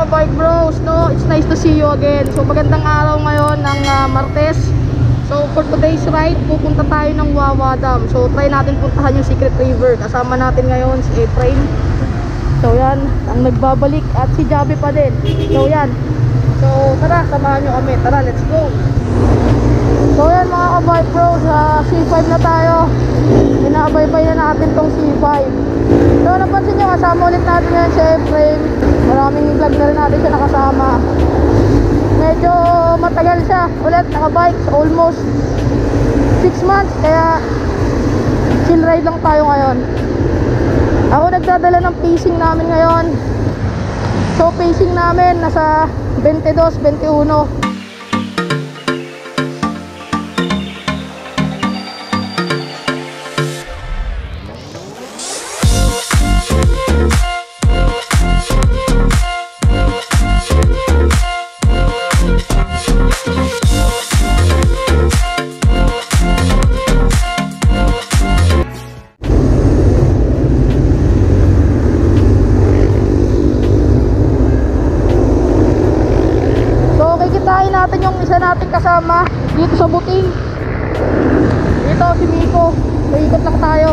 ka-bike bros, no? It's nice to see you again. So magandang araw ngayon ng Martes. So for today's ride, pupunta tayo ng Wawa Dam. So try natin puntahan yung Secret River. Kasama natin ngayon si Efrain. So yan, ang nagbabalik at si Javi pa din. So yan. So tara, samahan nyo kami. Tara, let's go. So yan mga ka-bike bros, C5 na tayo. Inaabay-bay na natin tong C5. So napansin nyo, kasama ulit natin ngayon si Efrain. Maraming vlog na rin natin siya nakasama. Medyo matagal siya ulit nakabike, almost 6 months. Kaya chill ride lang tayo ngayon. Ako nagdadala ng pacing namin ngayon. So pacing namin nasa 22-21. Natin yung isa nating kasama dito sa Buting. Dito si Miko. Ikot lang tayo.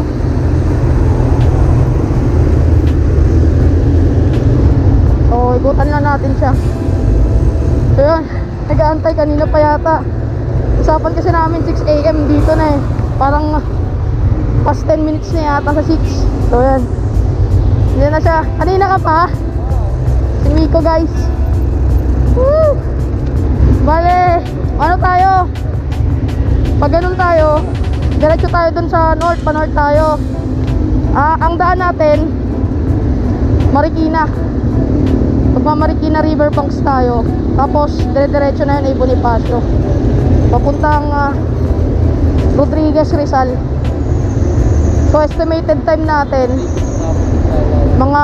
So ikutan lang natin siya. So yun, nag-aantay kanina pa yata. Usapan kasi namin 6 AM dito na eh. Parang past 10 minutes na yata sa 6. So yan, hindi na siya. Kanina ka pa si Miko guys. Woo! Bale, ano tayo? Pag ganun tayo, diretso tayo dun sa north, pa-north tayo. Ang daan natin Marikina. Marikina River Banks tayo. Tapos dire-diretso na yun ay Bonifacio. Papuntang Rodriguez Rizal. So estimated time natin mga,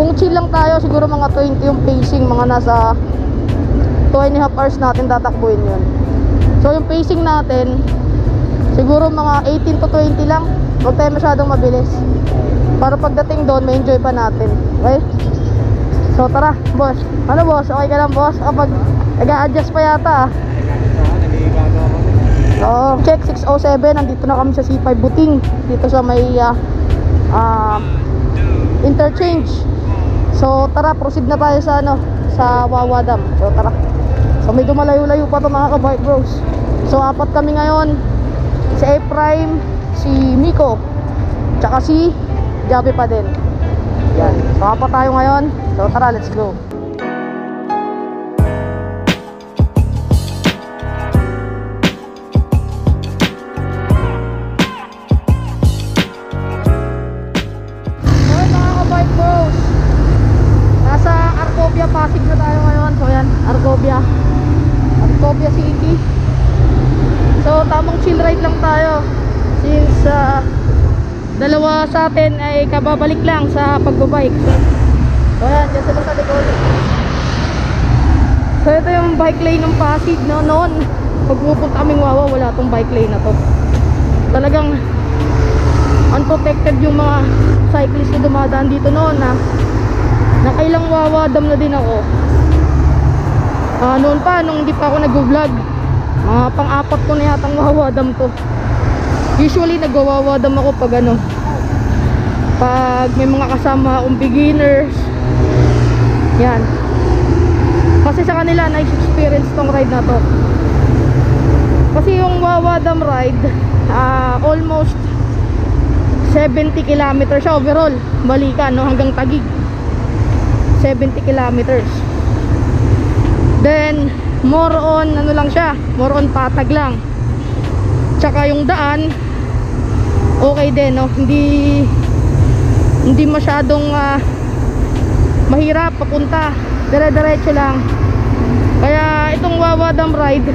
kung chill lang tayo, siguro mga 20 yung pacing. Mga nasa 2.5 hours natin tatakbuhin yun. So yung pacing natin siguro mga 18 to 20 lang. Huwag tayo masyadong mabilis para pagdating doon may enjoy pa natin. Okay? So tara boss. Ano boss? Okay ka lang boss? Kapag nag-a-adjust pa yata So check 607. Nandito na kami sa C5 Buting. Dito sa may interchange. So tara, proceed na tayo sa sa Wawa Dam. So tara. So medyo malayo-layo pa ito mga ka-bike bros. So apat kami ngayon. Si Efrain, si Miko, tsaka si Javi pa din. Yan. So apat tayo ngayon. So tara, let's go. So mga ka-bike bros, nasa Arcovia Pasig na tayo ngayon. So yan, Arcovia City. So tamang chill ride lang tayo since dalawa sa atin ay kababalik lang sa pagbabike. So yan, dyan sila sa likod. So ito yung bike lane ng Pasig noon. Pag pupunta kaming Wawa, wala tong bike lane na to. Talagang unprotected yung mga cyclist na dumadaan dito noon. Nakailang Wawa Dam na din ako. Noon pa, nung hindi pa ako nag-vlog, pang-apat ko na yatang Wawa Dam to. Usually nag-Wawa Dam ako pag pag may mga kasama akong beginners. Yan. Kasi sa kanila nice experience tong ride na to. Kasi yung Wawa Dam ride almost 70 kilometers siya overall. Balikan hanggang Taguig. 70 kilometers. Then more on lang siya, more on patag lang. Tsaka yung daan okay din, hindi masyadong mahirap papunta, dire-diretso lang. Kaya itong Wawa Dam ride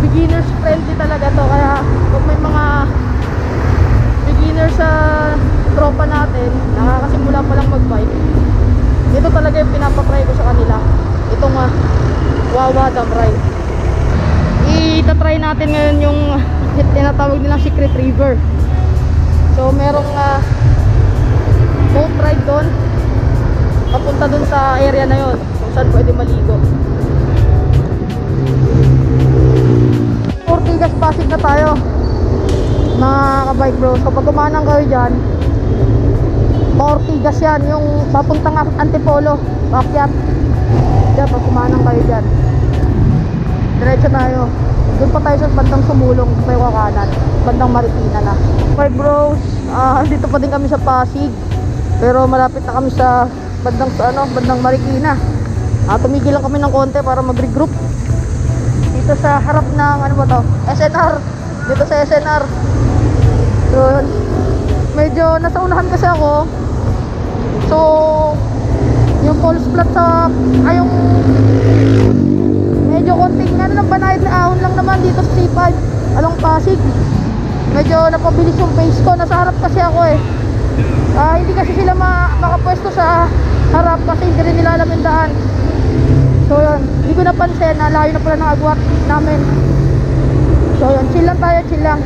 beginners friendly talaga to. Kaya kung may mga beginners sa tropa natin, nakakasimula pa lang magbike, ito talaga yung pinapatry ko sa kanila, itong Wawa Dam ride. Itatry natin ngayon yung tinatawag nilang Secret River. So merong boat ride doon papunta doon sa area area na yon kung saan pwede maligo. Ortigas Pasig na tayo mga kabike bros. Kapag umanang kayo dyan, Ortigas yan, yung papuntang Antipolo, Pakyat. Diyan, pag umanang kayo dyan, diretso tayo. Doon pa tayo sa bandang Sumulong, may kakanan, bandang Marikina na. Bike bros, dito pa din kami sa Pasig, pero malapit na kami sa bandang Marikina. Tumigil lang kami ng konti para mag-regroup dito sa harap ng SNR, dito sa SNR. So medyo nasa unahan kasi ako, so yung false flat yung medyo konting lang, banayad na ahon lang naman dito sa C5 along Pasig. Medyo napabilis yung pace ko, nasa harap kasi ako eh. Hindi kasi sila makapwesto sa harap kasi hindi rin nila alam yung daan. So yun, hindi ko napansin na layo na pala ng agwat namin. So yun, chill lang tayo, chill lang.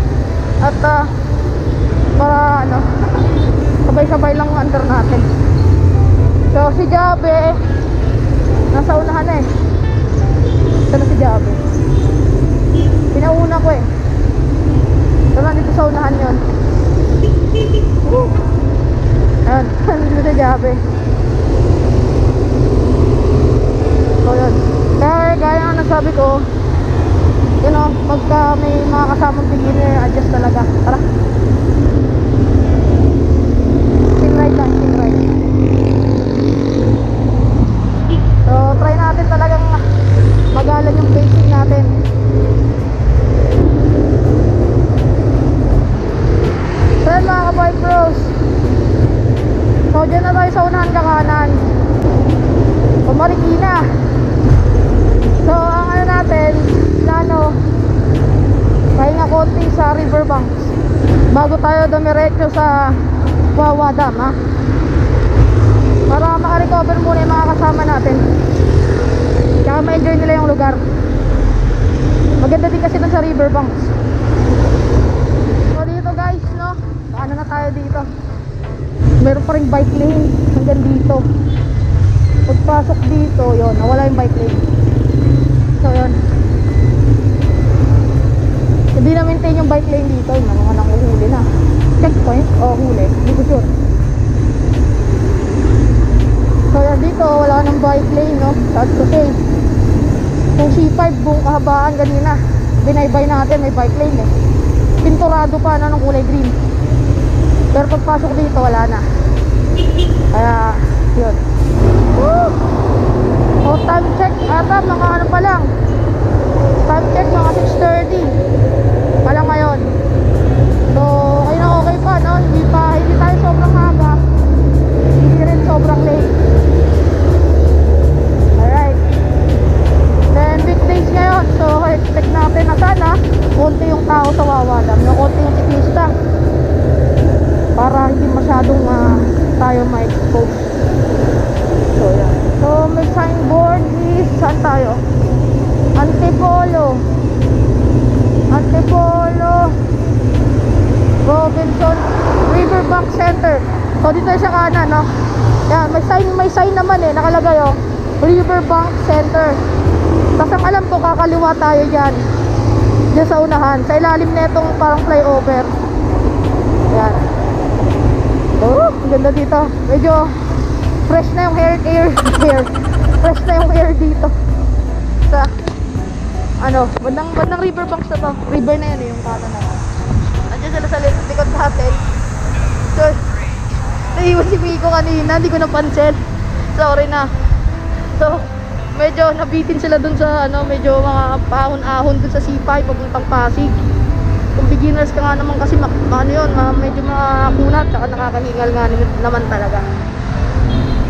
At para sabay-sabay lang under natin. So si Jabe nasa unahan eh. Sana si Jabe, pinauna ko eh. So nandito sa unahan yun. Ayan, nandito si Jabe. So yun, gaya nga nagsabi ko, pagka may mga kasamang beginner, adjust talaga. Tara, team ride lang, team ride. So try natin talagang magalan yung pacing natin. So yun mga kabike bros, so dyan na tayo sa unahan kakanan, Marikina. So ang natin, plano, pahinga konti sa riverbanks bago tayo dumiretso sa Wawa Dam, para makarecover muna yung mga kasama natin, kaya ma-enjoy nila yung lugar. Maganda din kasi dun sa riverbanks. So dito guys, paano na tayo dito, meron pa ring bike lane hanggang dito. Pagpasok dito, yun, nawala yung bike lane. So yun, hindi na maintain yung bike lane dito. Yung mga nang uhuli na checkpoint o huli, hindi ko sure. So yan, dito wala nang bike lane, sad to say. Kung C5 buong kahabaan kanina, binaybay natin, may bike lane eh. Pinturado pa ng kulay green. Pero pagpasok dito wala na. Kaya yun. Woo! So time check ata mga pa lang, time check mga 6:30 pala ngayon. So okay pa, hindi tayo sobrang aga, hindi rin sobrang late. Alright, then weekdays ngayon, so expect natin na sana konti yung tao sa Wawa Dam, konti yung siklista, para hindi masyadong tayo ma-expose. So yan, so may signboard is saan tayo? Antipolo Robinson Riverbank Center. So dito sa kanan, yan, may sign naman eh, nakalagay Riverbank Center. Tapos ang alam ko, kakaliwa tayo dyan sa unahan, sa ilalim na itong parang flyover. Yan. Ang ganda dito, medyo fresh na yung fresh na yung air dito sa bandang riverbanks na to. River na yan yung kanan na yan. Andiyan sila sa likod natin. So naiwan si Miko kanina, hindi ko napansin, sorry na. So medyo nabitin sila dun sa medyo mga paahon-ahon dun sa C5 papuntang Pasig. Kung beginners ka nga naman kasi medyo makakunat, saka nakakahingal nga naman talaga.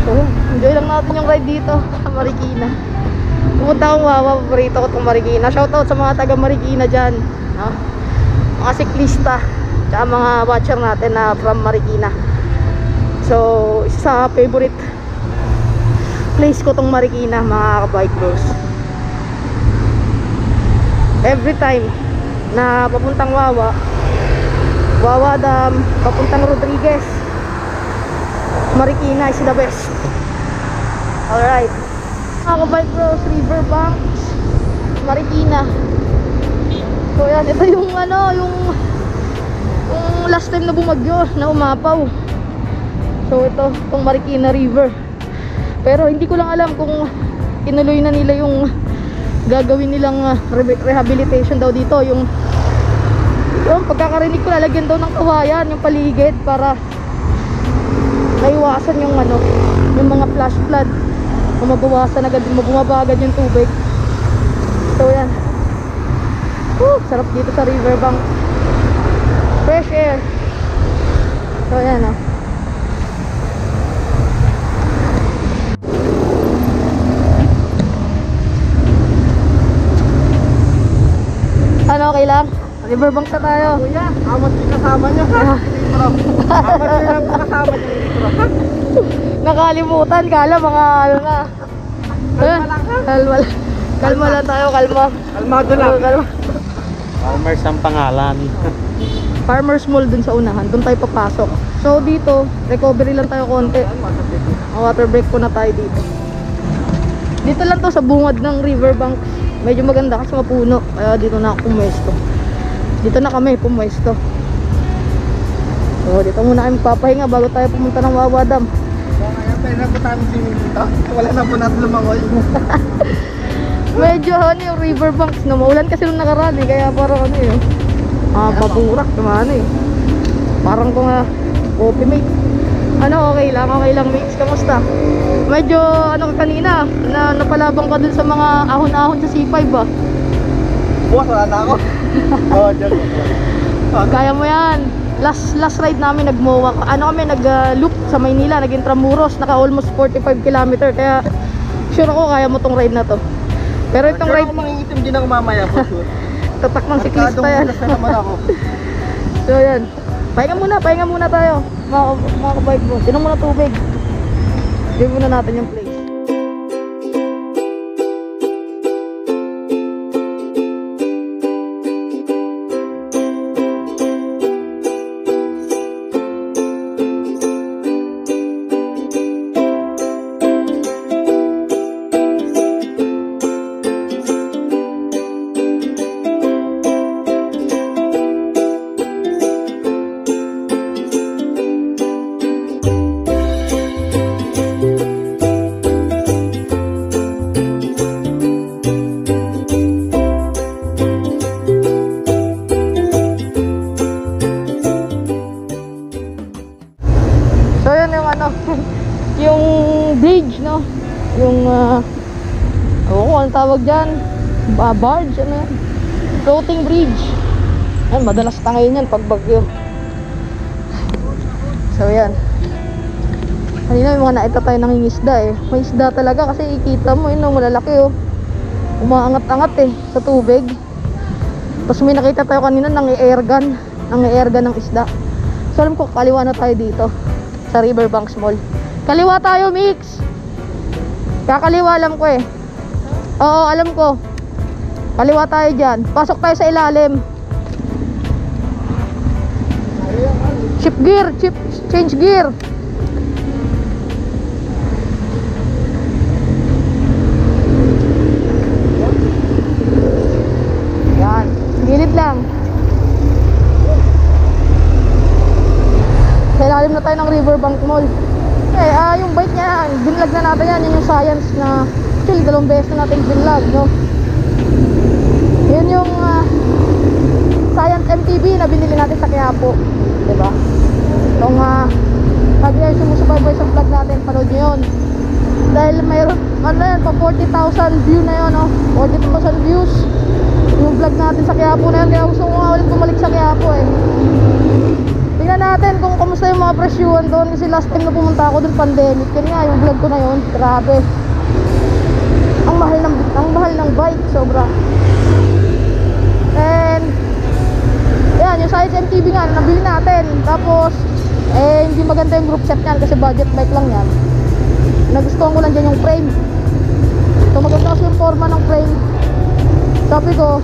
So enjoy lang natin yung ride dito sa Marikina. Pumunta akong Wawa, paborito ko itong Marikina. Shoutout sa mga taga Marikina dyan, mga siklista, tsaka mga watcher natin na from Marikina. So isa sa favorite place ko tong Marikina, mga kabike bros. Every time na papuntang Wawa Dam, papuntang Rodriguez, Marikina is the best. Alright. Mga bike bros, Riverbanks, Marikina. So yan, ito yung yung last time na bumagyo, na umapaw. So ito, itong Marikina River. Pero hindi ko lang alam kung inuloy na nila yung gagawin nilang rehabilitation daw dito. Yung pagkakarinig ko, lalagyan daw ng kawayan yung paligid para naiwasan yung yung mga flash flood. Mabawasan agad, bumaba agad yung tubig. So yan. Sarap dito sa riverbank. Fresh air. So yan okay lang? Riverbank na tayo. Kuya, amat yung kasama niya ha? Amat yung kasama niya dito ha? Nakalimutan, kala mga na. Kalma lang ha? Kalma lang tayo, kalma. Kalmado lang. Kalma. Farmers ang pangalan. Farmers Mall dun sa unahan, dun tayo papasok. So dito, recovery lang tayo konti. Water break ko na tayo dito. Dito lang to sa bungad ng riverbank. Medyo maganda kasi mapuno. Kaya dito na ako pumwesto. Dito na kami pumwesto. So dito muna kami papahinga bago tayo pumunta ng Wawa Dam. So ngayon tayo na po tayo swimming dito. Wala na po natin lumangol. Medyo yung riverbanks no, maulan kasi nung nakaraan kaya parang paburak naman parang kung coffee mate. Okay lang mix, kamusta? Medyo kanina na napalabang ka dun sa mga ahon-ahon sa C5 ba? Bukas wala na ako. Diyan. Kaya mo yan. Last ride namin nag-MOA kami nag-loop sa Maynila, nag-Intramuros, naka almost 45 km. Kaya sure ako kaya mo tong ride na to. Pero itong ride, ako mangingitim din ako mamaya for sure. tatak ng siklista yan. Naman ako. So yan, pahinga muna tayo mga kabike mo. Tinom muna tubig. Gawin muna natin yung place. Yung bridge no, yung ano tawag dyan, barge, floating bridge. Madalas tangayin yan pag bagyo. So yan, kanina yung mga nakita tayo nangingisda may isda talaga kasi ikita mo malalaki umaangat-angat sa tubig. Tapos may nakita tayo kanina nang-i-air gun ng isda. So alam ko kaliwa na tayo dito sa Riverbanks Mall. Kaliwa tayo, Mix. Kakaliwa alam ko Oo, alam ko. Kaliwa tayo dyan. Pasok tayo sa ilalim. Shift gear, change gear. Yan, gilid lang. Sa ilalim na tayo ng Riverbank Mall. Yung bike niya, binlog na natin yan. Yun yung science na actually 2 beses na natin binlog, no? Yun yung Science MTB na binili natin sa Quiapo, diba? Itong sabi yan, sumusubaybay sa vlog natin, panood nyo yun. Dahil mayroon, pa 40,000 view na yun, no? 40,000 views yung vlog natin sa Quiapo na yun. Kaya gusto ko nga ulit bumalik sa Quiapo Tingnan natin kung kamusta yung mga presyuhan doon. Kasi last time na pumunta ako doon, pandemic. Yun nga, yung vlog ko na yun, grabe. Ang mahal ng bike, sobra. And yan, yung Science MTB nga, nabili natin. Tapos hindi maganda yung group set yan kasi budget bike lang yan. Nagustuhan ko lang dyan yung frame. So maganda kasi yung forma ng frame. Sabi ko,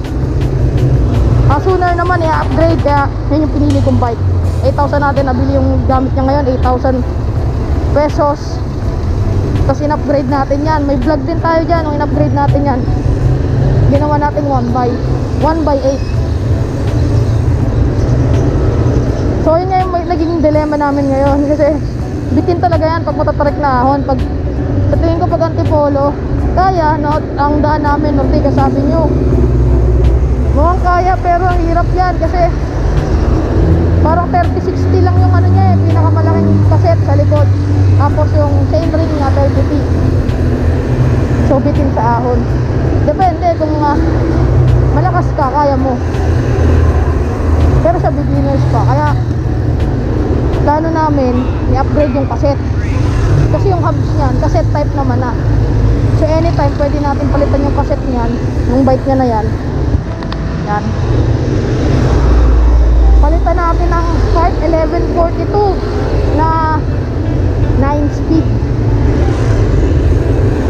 sooner naman upgrade. Kaya yun yung pinili kong bike. 8,000 natin nabili yung gamit niya ngayon, 8,000 pesos. Tapos in-upgrade natin yan. May vlog din tayo dyan nung in-upgrade natin yan. Ginawa natin 1x8. So yun nga yung naging dilemma namin ngayon. Kasi bitin talaga yan pag matatarik na ahon. Sa tingin ko pag antipolo, kaya, no? Ang daan namin, Norte, sabi nyo. Mukhang kaya, pero ang hirap yan kasi parang 30-60 lang yung ano niya eh, pinakamalaking kaset sa likod. Tapos yung chainring na 30T. So bitin sa ahon. Depende kung malakas ka, kaya mo. Pero sa beginners pa, kaya plano namin i-upgrade yung kaset. Kasi yung hubs niyan, cassette type naman na. So anytime pwede natin palitan yung cassette niyan, yung bike niya na yan. Yan. Palitan natin ng Spark 1142 na 9 speed.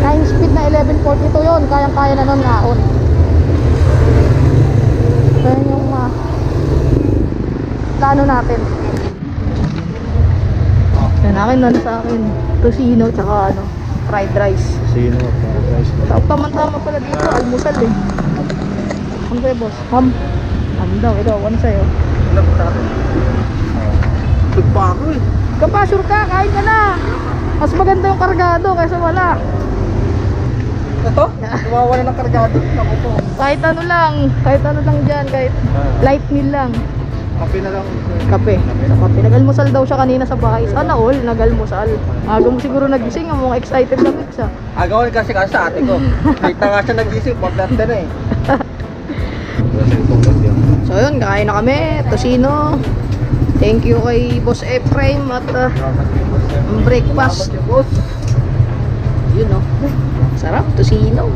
9 speed na 1142 yun, kayang-kaya na nun naon. So yun yung plano natin. Yan, akin na sa akin tocino tsaka ano, fried rice. Sino? Tama-tama pala dito, almusal eh. Ano sa'yo boss? Ham? Ham daw, ito, ano sa'yo? Wala po sa akin. Nagpako eh. Kapasure ka, kain ka na. Mas maganda yung kargado kaysa wala. Ito? Nawawala ng kargado. Ako po. Kahit ano lang dyan, kahit light meal lang. Kape na lang. Kape. Sa kape. Nag-almusal daw siya kanina sa bahay. Sana all, nag-almusal. Aga mo siguro nagising, ang mga excited na mix ah. Agawan kasi sa ate ko. Kita nga siya nag-isip, pag-latte na eh. So yun, kain na kami. Tocino. Thank you kay Boss Efraim at breakfast. Yun no. Sarap, tocino.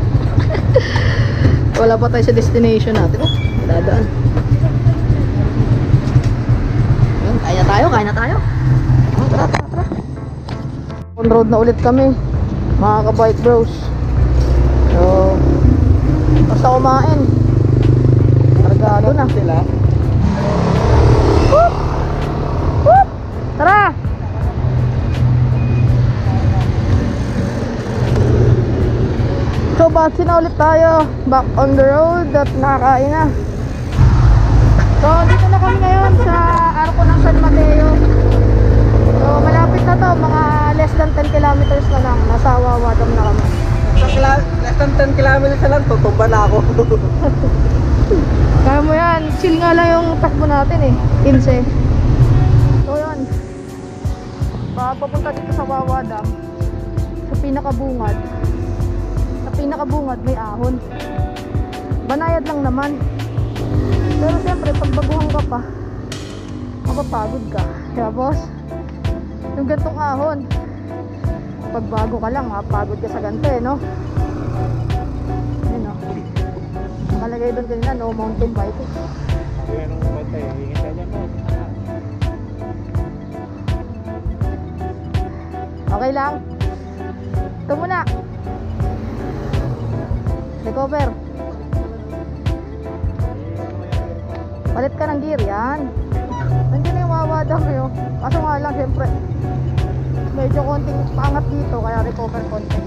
Wala pa tayo sa destination natin. Dadaan. Yun, kain na tayo. Tara. On road na ulit kami, mga ka-bike bros. So, basta kumain. Kargado na. Sila. Whoop! Whoop! Tara! So, batsi na ulit tayo. Back on the road at nakakain na. So, dito na kami ngayon sa arko ng San Mateo. So, malapit na to. Mga less than 10 kilometers na lang. Nasa Wawa Dam na kami. Less than 10 kilometers na lang, tutumba na ako. Kaya mo yan. Chill nga lang yung takbo natin eh. 15. So, yun. Papunta dito sa Wawa Dam. Sa pinakabungad may ahon. Banayad lang naman. Pero siyempre pag baguhan ka pa, mapapagod ka. Kaya boss, yung gantong ahon, pag bago ka lang, mapagod ka sa ganito eh, no? Yun o. Nakalagay doon kanina, no mountain bike. Okay lang. Ito muna. Recover. Palit ka ng gear, yan. Nandiyan na yung Wawa Dam yun. Kaso nga lang, siyempre medyo konting paangat dito, kaya recover konti.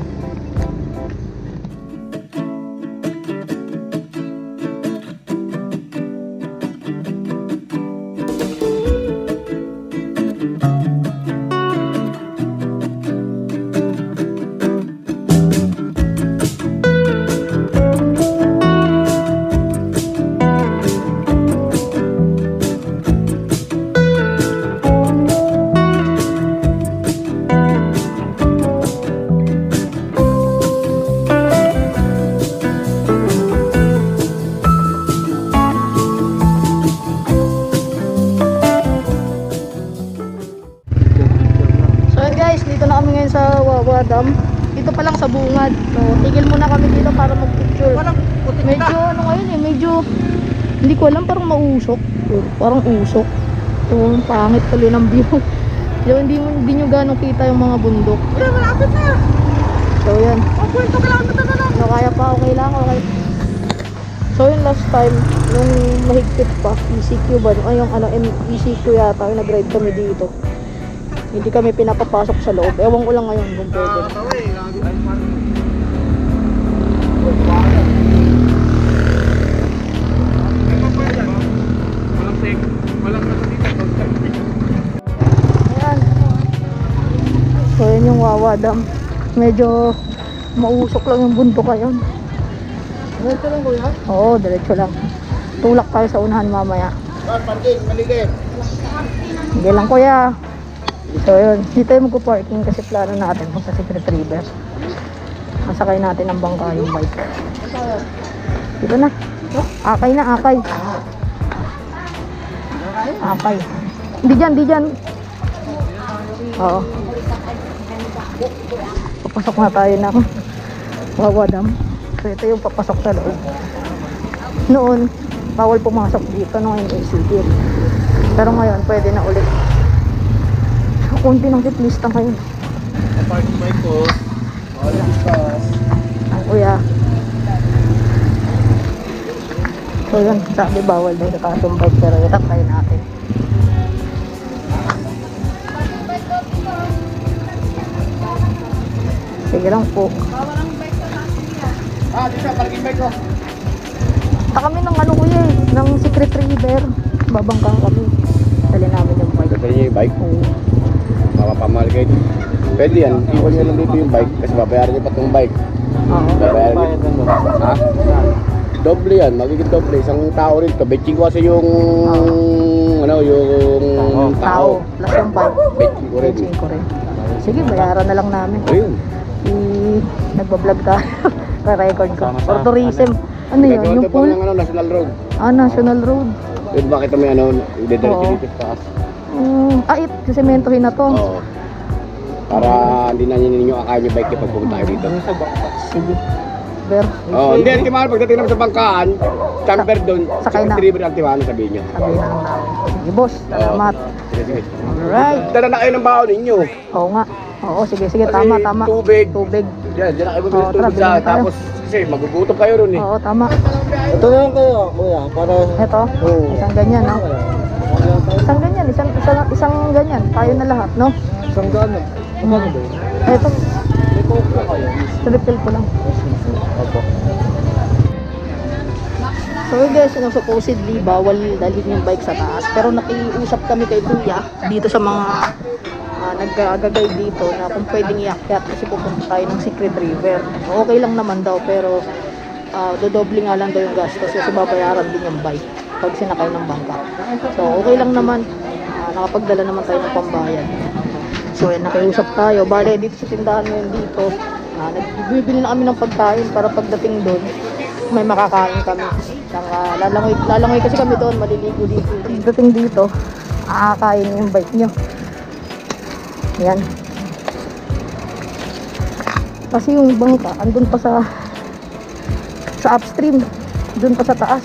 Sa Wawa Dam. Dito pa lang sa bungad. So, tigil muna kami dito para mag-picture. Medyo ano ngayon eh, medyo hindi ko alam, parang mausok. Parang usok. So, pangit tuloy ng view. So, hindi nyo ganong kita yung mga bundok. Malapit na. So, yan. Kwento ka lang na lang. No, kaya pa, okay lang, okay. So, yung last time, nung mahigpit pa, ECQ ba? Ay, yung ano, ECQ yata, yung nag-ride kami dito. Hindi kami pinapapasok sa loob. Ewan ko lang ngayon kung pwede. Ayan. So yun yung Wawa Dam. Medyo mausok lang yung bundok ngayon. Diretso lang kuya. Oo, diretso lang. Tulak tayo sa unahan mamaya. Parking, maligid. Hindi lang kuya. So yun, dito yung magpo-parking kasi plano natin punta sa Secret River. Masakay natin ang bangka yung bike. Dito na. Akay na, akay. Akay. Hindi dyan, di dyan. Oo. Papasok na tayo ng Wawa Dam. So ito yung papasok sa loob. Noon, bawal pumasok dito nung NACD. Pero ngayon, pwede na ulit. Kunti ng kitlista ngayon. Parking bike ko. All discuss. Ang kuya. So yun, sabi bawal daw sa kasong bike pero itakay natin. Sige lang po. Dito parking bike ko. Punta kami ng ano kuya eh, ng Secret River. Babangka kami. Dali namin yung bike. Dadali niyo yung bike, Oo. makapamahal kayo. Pwede yan, iwan niyo lang dito yung bike kasi babayaran niyo pa itong bike. Oo. Babayaran niyo. Ha? Doble yan, magiging doble. Isang tao rin. Kabetching ko kasi yung ano, yung Tao. Plus yung bike. Betching ko rin. Betching ko rin. Sige, bayaran na lang namin. Ayun. Nagbablog tayo. Ka-record ko. For tourism. Ano yun? Gagawin Yung ito pa pool? ng ano, National Road. National Road. Yun, bakit may ano, idediretso Oo. dito sa taas. Sisementohin na to. Oo. Para hindi na ninyo akayin yung bike niyo pag pumunta kayo dito. Sige. Ver. Hindi, Antimano, pagdating naman sa bangkaan, camper doon, Sakay na. Secret River Antimano, sabihin nyo. Sabihin na lang namin. Sige boss. Salamat. Sige, sige. Alright. Dala na kayo ng baon ninyo. Oo nga. Oo, sige. Kasi Tama, tama. tubig. Tubig. Diyan na kayo Oo, bumili tara, tubig sa, bilhin tayo. tapos kasi magugutom kayo ron eh. Oo, tama. Ito na lang kayo, kuya. Para... Ito. Oo. Isang ganyan, no? Isang ganyan. Isang ganyan. Tayo na lahat, no? Isang gano. Ano ba yun? Ito. May coke na kayo. Triple ko lang. Opo. So yun guys, supposedly bawal dalhin yung bike sa taas. Pero nakiusap kami kay Kuya dito sa mga nag-guide dito na kung pwedeng iakyat kasi pupunta tayo ng Secret River. Okay lang naman daw pero dodoble nga lang daw yung gastos kasi babayaran din yung bike pag sinakay ng bangka. So okay lang naman. Nakapagdala naman tayo ng pambayad. So yan, nakiusap tayo. Bale dito sa tindahan ngayon dito, nagbibili na kami ng pagkain para pagdating doon may makakain kami. Saka lalangoy kasi kami doon, maliligo dito. Pagdating dito, aakain yung bike nyo. Yan. Kasi yung bangka, andun pa sa upstream, dun pa sa taas.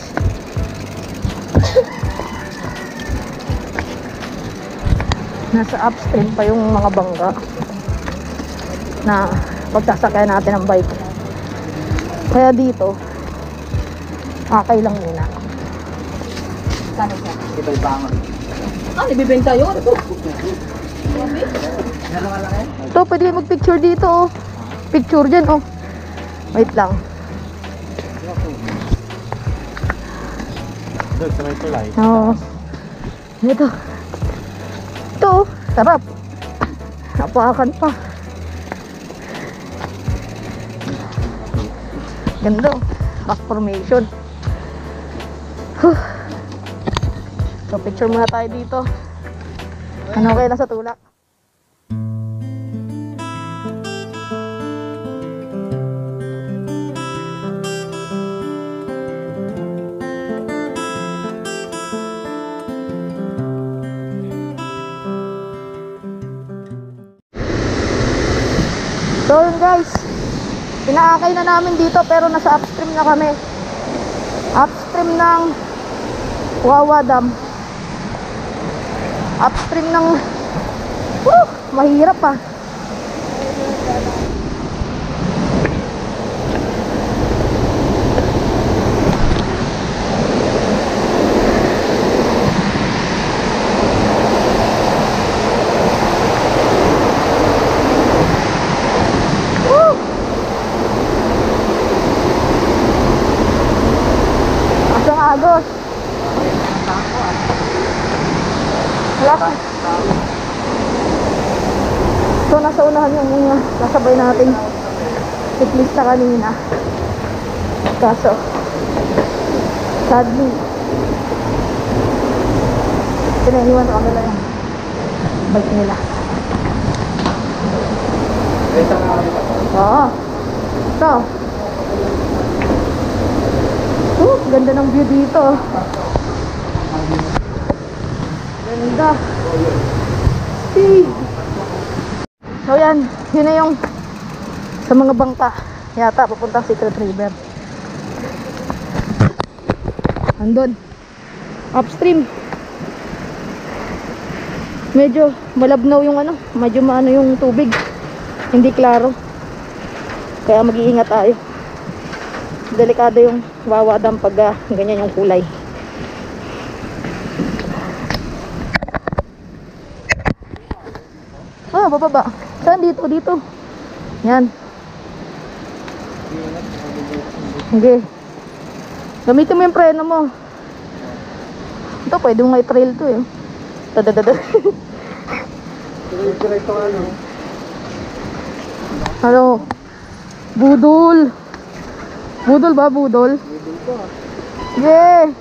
Nasa upstream pa yung mga bangka na pagsasakay natin ang bike. Kaya dito, akay lang muna. Kano siya? Ito yung bangon. Ibibenta yun? Ito, pwede mag-picture dito, oh. Picture dyan, oh. Wait lang. Doon sa may tulay. Oo. Ito. Ito, oh. Sarap. Napakan pa. Ganda, oh. Back formation. So, picture muna tayo dito. Ano okay lang sa tulak? So yun guys, inaakay na namin dito pero nasa upstream na kami. Upstream ng Wawa Dam. Upstream ng mahirap ah. naunahan yung nasabay nating cyclista kanina. Kaso, sadly, pinaiwan sa kanila yung bike nila. Oo. So, ganda ng view dito. Ganda. So yan, yun na yung sa mga bangka. Yata, papuntang Secret River. Andun. Upstream. Medyo malabnaw yung ano, medyo maano yung tubig. Hindi klaro. Kaya mag-iingat tayo. Delikado yung Wawa Dam pag ganyan yung kulay. Bababa. Saan? Dito. Yan. Okay. Gamitin mo yung preno mo. Ito, pwede mo nga i-trail to eh. Dadadada. Diretso ano. Ano? Budol. Budol ba? Budol? Budol pa. Yeah.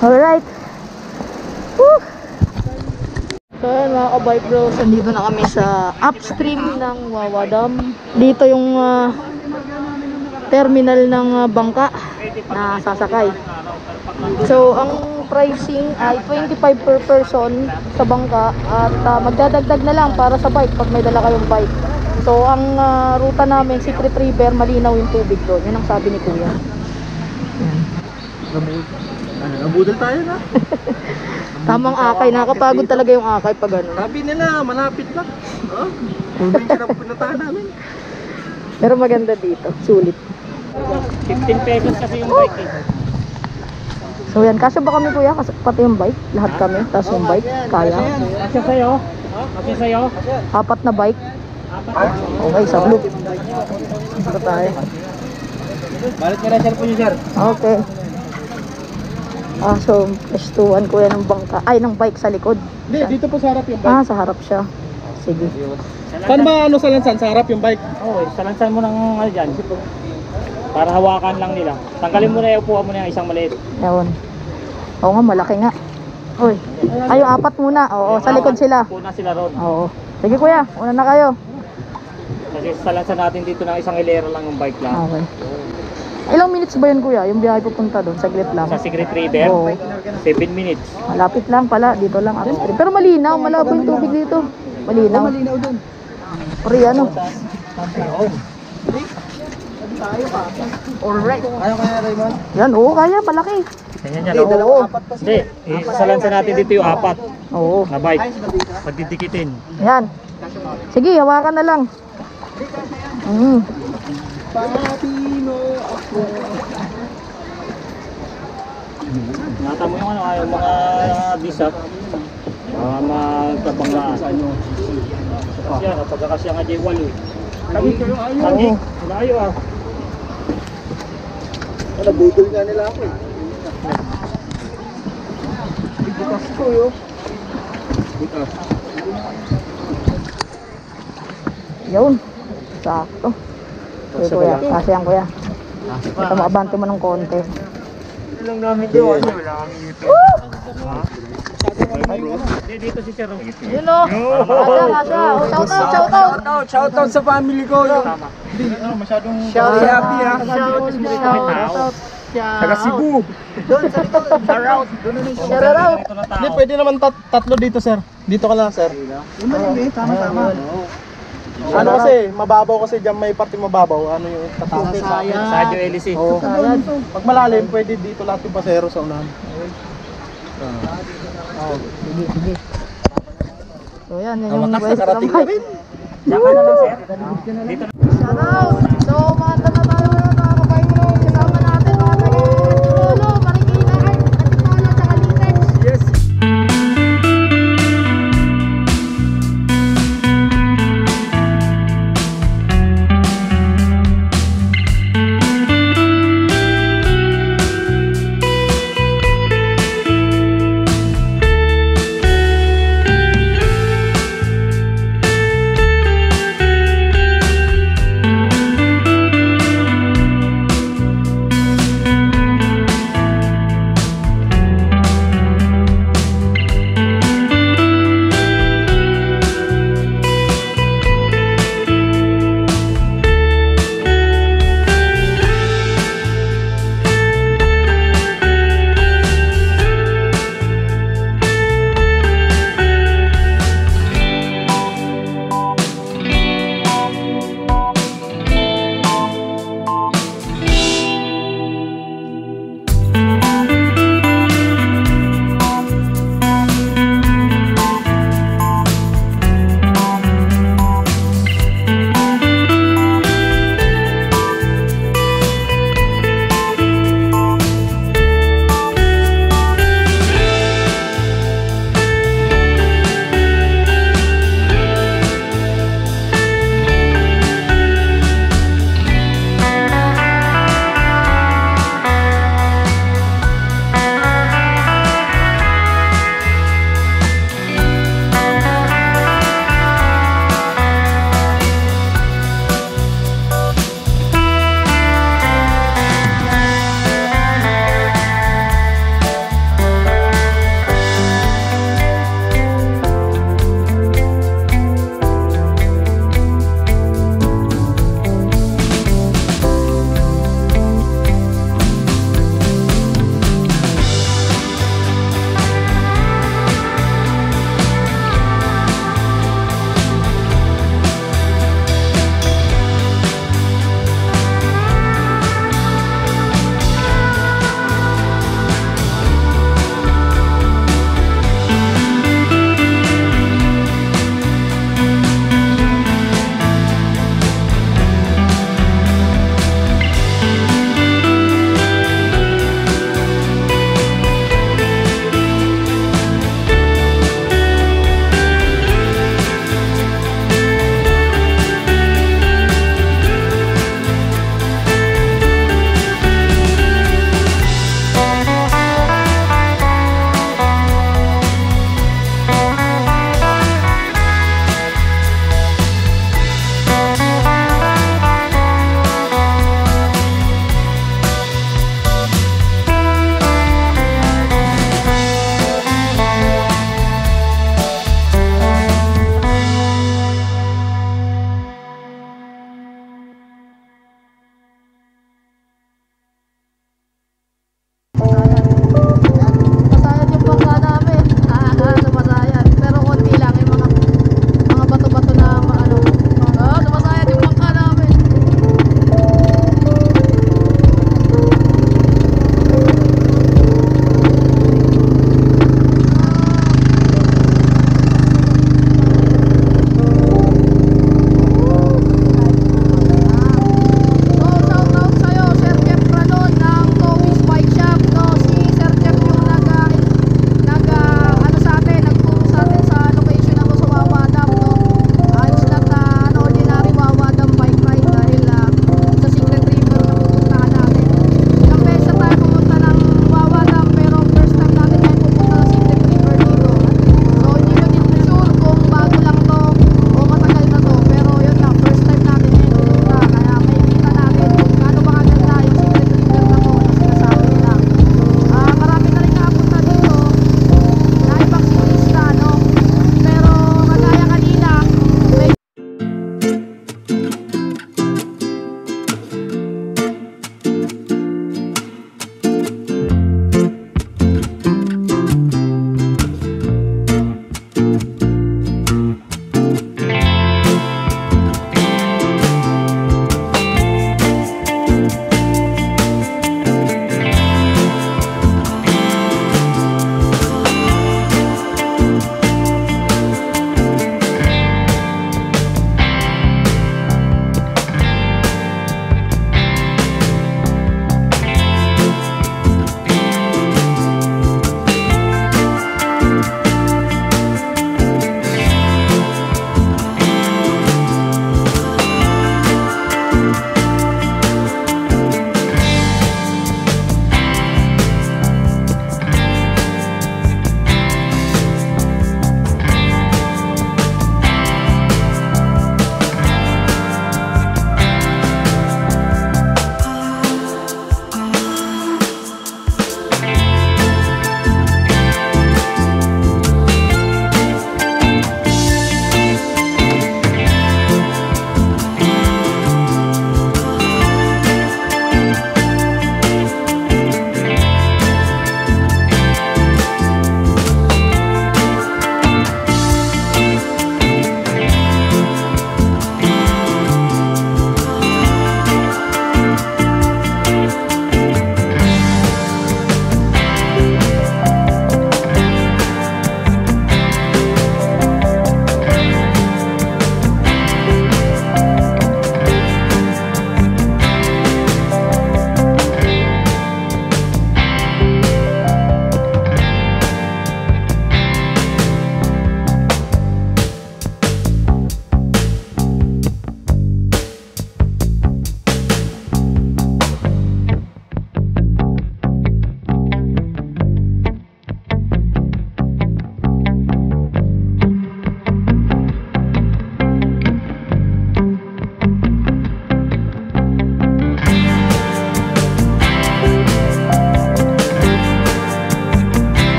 Alright. Woo. So yan mga ka-bike bros, nandito na kami sa upstream ng Wawa Dam. Dito yung terminal ng bangka na sasakay. So ang pricing ay 25 per person sa bangka at magdadagdag na lang para sa bike pag may dala kayong bike. So ang ruta namin, Secret River, malinaw yung tubig doon. Yun ang sabi ni Kuya. Nabudol tayo na. Tamang akay, nakakapagod talaga yung akay pag ano. Sabi nila, malapit lang. Hindi ka na pinuntahan namin. Pero maganda dito, sulit. 15 pesos kasi yung bike eh. So yan, kasya ba kami Kuya? Pati yung bike, lahat kami, tapos yung bike, kaya. Kasi sa'yo? Kasi sa'yo? 4 na bike. Okay, sa blue. Ito tayo. Balit nyo na cellphone nyo, sir. Okay. So, estuan ko yan ng bangka. Ay, ng bike sa likod. Hindi, dito po sa harap yung bike. Sa harap siya. Sige. Saan ba sa lansan? Sa harap yung bike? Oo, sa lansan mo ng ano dyan. Para hawakan lang nila. Tanggalin mo na yung upuan mo na yung isang maliit. Ewan. Oo nga, malaki nga. Uy. Ay, yung 4 muna. Oo, sa likod sila. Puna sila ron. Oo. Sige Kuya, una na kayo. Kasi sa lansan natin dito ng isang hilera lang ng bike lang. Okay. Ilang minutes ba yun Kuya? Yung biyahe pupunta doon, saglit lang. Sa Secret River, Oo. 7 minutes. Malapit lang pala, dito lang upstream. Pero malinaw, malabo yung tubig dito. Malinaw. Malinaw doon. Pre, ano? Alright. Ayaw kaya, Raymond? Yan, oo, kaya, malaki. Ganyan yan, oo. Hindi, sa lansan natin dito yung 4 Oo. na bike. Pagdidikitin. Yan. Sige, hawakan na lang. Patino ako. Nata mo yung ano, yung mga bisap. Magkabanglaan. Kasi yan, pagkakasya nga J1 eh. Lagi, malayo ah. Nabudol nga nila ako eh. Bukas ko yun. Bukas. Yun. Sakto. Okay, Kuya. Kasi yan, Kuya. Ito, makabante mo ng konti. Lang namin yun. Wala kami dito. Dito si Sir. Yun o. Kasya. Shoutout. Shoutout sa family ko. Hindi, masyadong happy. Shoutout. Taga Cebu. Shoutout. Shoutout. Hindi, pwede naman tatlo dito, sir. Dito ka lang, sir. Tama. Ano kasi, mababaw kasi dyan may parte mababaw. Ano yung tatama? Sa LC. Oo. Pag malalim, pwede dito lahat yung pasero sa unahan. Sige. So yan, yun yung Wakas, pwesto ng nakarating na bike. rin. Diyan ka na lang, Sir. Dito Shoutout. So, mga tayo mga kabay mo. Kasama natin mga taga-Lolo, Marikina, Antipolo, tsaka Litex. Yes.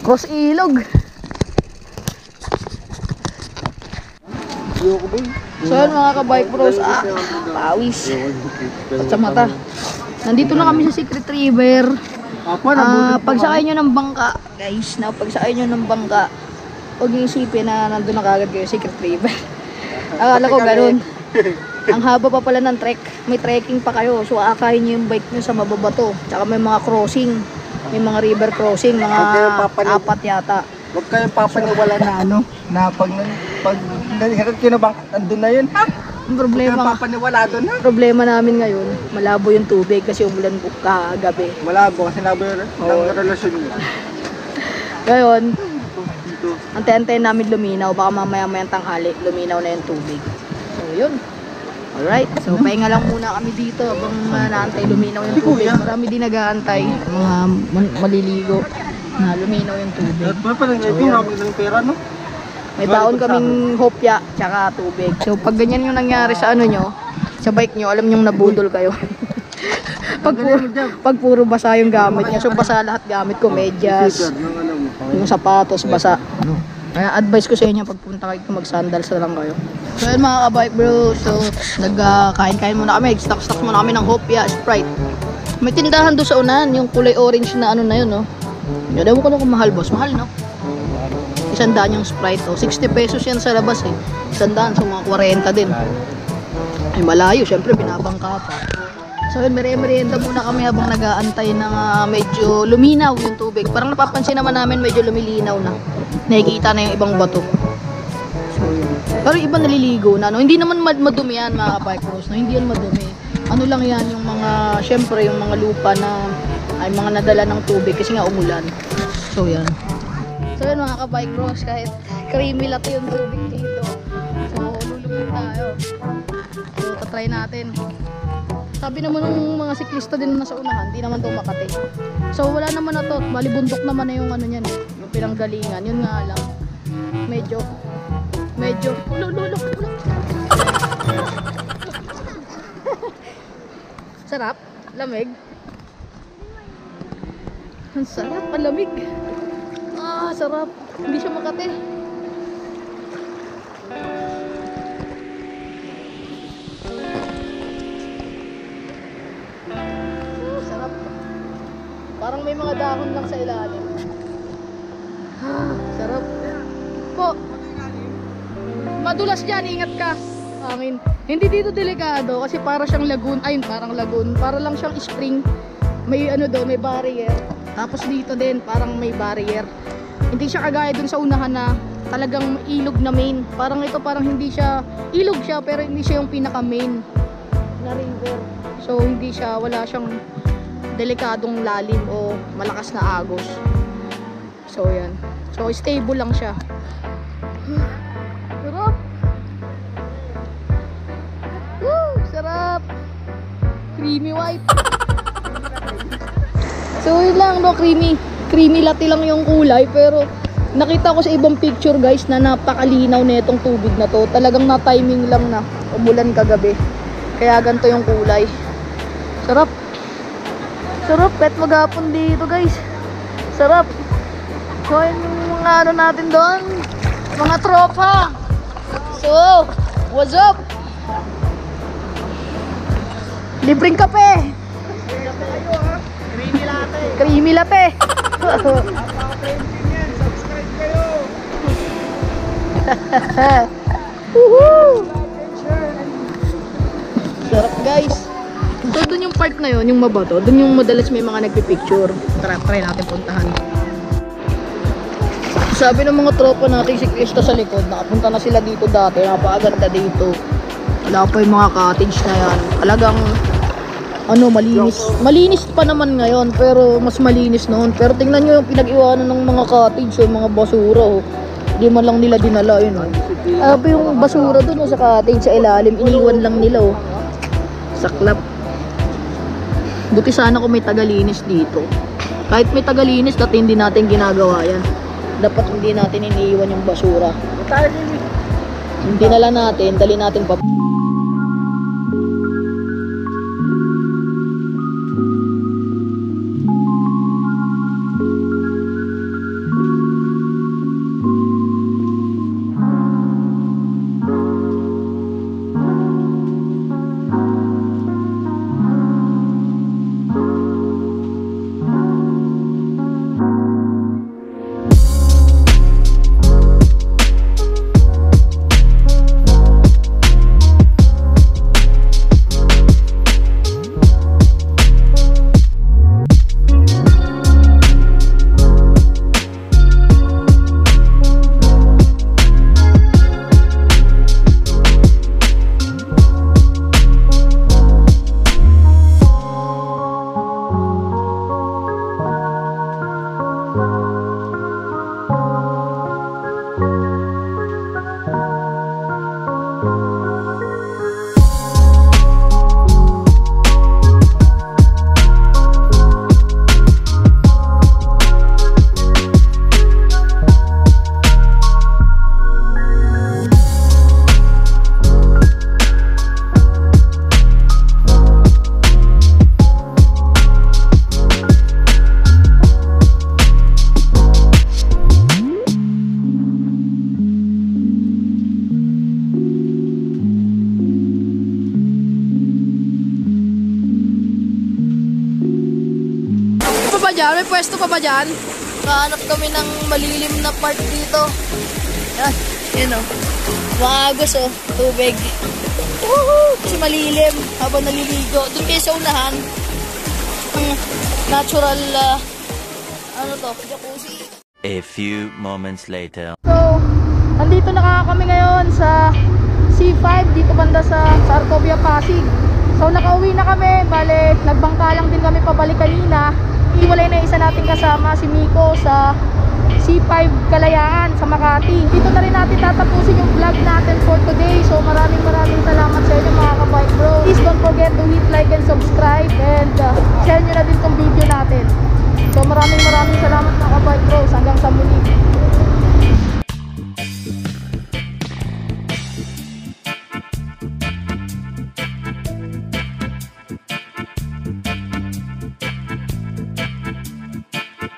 Cross ilog. So yun mga ka-bike bros, pawis at sa mata. Nandito na kami sa Secret River. Pagsakay nyo ng bangka, guys, pagsakay nyo ng bangka, huwag nyo isipin na nandun na kagad kayo Secret River. Akala ko ganun. Ang haba pa pala ng trek, may trekking pa kayo. So aakayin nyo yung bike nyo sa mababato. Tsaka may mga crossing, may mga river crossing, mga 4 yata. Huwag kayong papaniwala na ano, na pag naliharap kayo na bangka, andun na yun, ha? Ang problema, Papaniwala doon, ha? problema namin ngayon, malabo yung tubig kasi umulan kagabi. Malabo kasi nabo ng relasyon niyo. Ngayon, antayin-antayin namin luminaw, baka mamaya-mayang tanghali, luminaw na yung tubig. So yun. Alright, so pahinga lang muna kami dito habang naantay luminaw yung tubig. Marami din nag-aantay, mga maliligo na luminaw yung tubig. Parang marami ng pera, no? May baon kaming hopya, tsaka tubig. So pag ganyan yung nangyari sa ano nyo, sa bike nyo, alam nyong nabudol kayo. pag puro basa yung gamit nyo, so basa lahat gamit ko, medyas, yung sapatos, basa. Kaya advice ko sa inyo, pagpunta kayo mag-sandals na lang kayo. So yun mga ka-bike bro, so nagkain-kain muna kami, stock muna kami ng hopya, Sprite. May tindahan doon sa unahan, yung kulay orange na ano na yun, no? Yun, ewan ko lang kung mahal boss, mahal no? 100 yung Sprite, oh. 60 pesos yan sa labas eh. 100, so mga 40 din. Ay malayo, syempre binabangka pa. So yun, merienda muna kami habang nag-aantay ng medyo luminaw yung tubig. Parang napapansin naman namin medyo lumilinaw na. Nakikita na yung ibang bato. So yun. Pero iba naliligo na, no? Hindi naman madumi yan mga bike bros, no? Hindi yan madumi. Ano lang yan, yung mga, syempre yung mga lupa na ay mga nadala ng tubig kasi nga umulan. So yan. So yun mga ka-bike bros, kahit creamy latte yung tubig dito. So lulubog tayo. So tatry natin. Sabi naman ng mga siklista din na nasa unahan, hindi naman ito Makati. So wala naman na to, bali bundok naman na yung ano niyan, yung pinanggalingan. Yun nga lang, medyo ulululok. Sarap, lamig. Ang sarap, malamig. Sarap. Hindi siya Makati. Sarap. Parang may mga dahon lang sa ilalim. Sarap. Po. Madulas dyan, ingat ka. Amin. Hindi dito delikado kasi para siyang lagoon. Ayun, parang lagoon. Para lang siyang spring. May ano doon, may barrier. Tapos dito din, parang may barrier. Hindi siya kagaya dun sa unahan na talagang ilog na main. Parang ito parang hindi siya, ilog siya pero hindi siya yung pinaka main na river. So hindi siya, wala siyang delikadong lalim o malakas na agos. So yan. So stable lang siya. Sarap. Woo! Sarap. Creamy white. So yun lang no, creamy latte lang yung kulay, pero nakita ko sa ibang picture guys na napakalinaw na itong tubig na to. Talagang na timing lang na umulan kagabi, kaya ganito yung kulay. Sarap. Sarap, kahit maghapon dito guys. Sarap. So yung mga ano natin doon, mga tropa. So what's up? Libreng kape. Creamy latte. Sarap guys. So dun yung part na yun, yung mabato, dun yung madalas may mga nagpipicture. Try natin puntahan. Sabi ng mga tropa natin siklista sa likod, nakapunta na sila dito dati, napakaganda dito. Wala pa yung mga cottage na yan. Talagang ano, malinis pa naman ngayon, pero mas malinis noon. Pero tingnan nyo yung pinag-iwanan ng mga cottage, yung mga basura, oh. Di man lang nila dinala yun, oh. Yung basura dun, oh, sa cottage sa ilalim, iniwan lang nila, oh. Saklap. Buti sana kung may tagalinis dito. Kahit may tagalinis, dati hindi natin ginagawa yan. Dapat hindi natin iniiwan yung basura. Hindi nala natin, dali natin pa. pwesto pa ba dyan? Kahanap kami ng malilim na part dito. Yan, yun o. Maagos o, tubig. Woohoo! Kasi malilim habang naliligo. Doon kayo sa unahan. Ang natural, ano to, jacuzzi. A few moments later. So, andito na kami ngayon sa C5 dito banda sa Arcovia, Pasig. So, nakauwi na kami. Bale, nagbangka lang din kami pabalik kanina. Iwalay na isa nating kasama, si Miko, sa C5 Kalayaan sa Makati. Dito na rin natin tatapusin yung vlog natin for today. So, maraming salamat sa inyo mga ka-bike bro. Please don't forget to hit like and subscribe and share nyo na din tong video natin. So, maraming salamat mga ka-bike bros. Hanggang sa muli.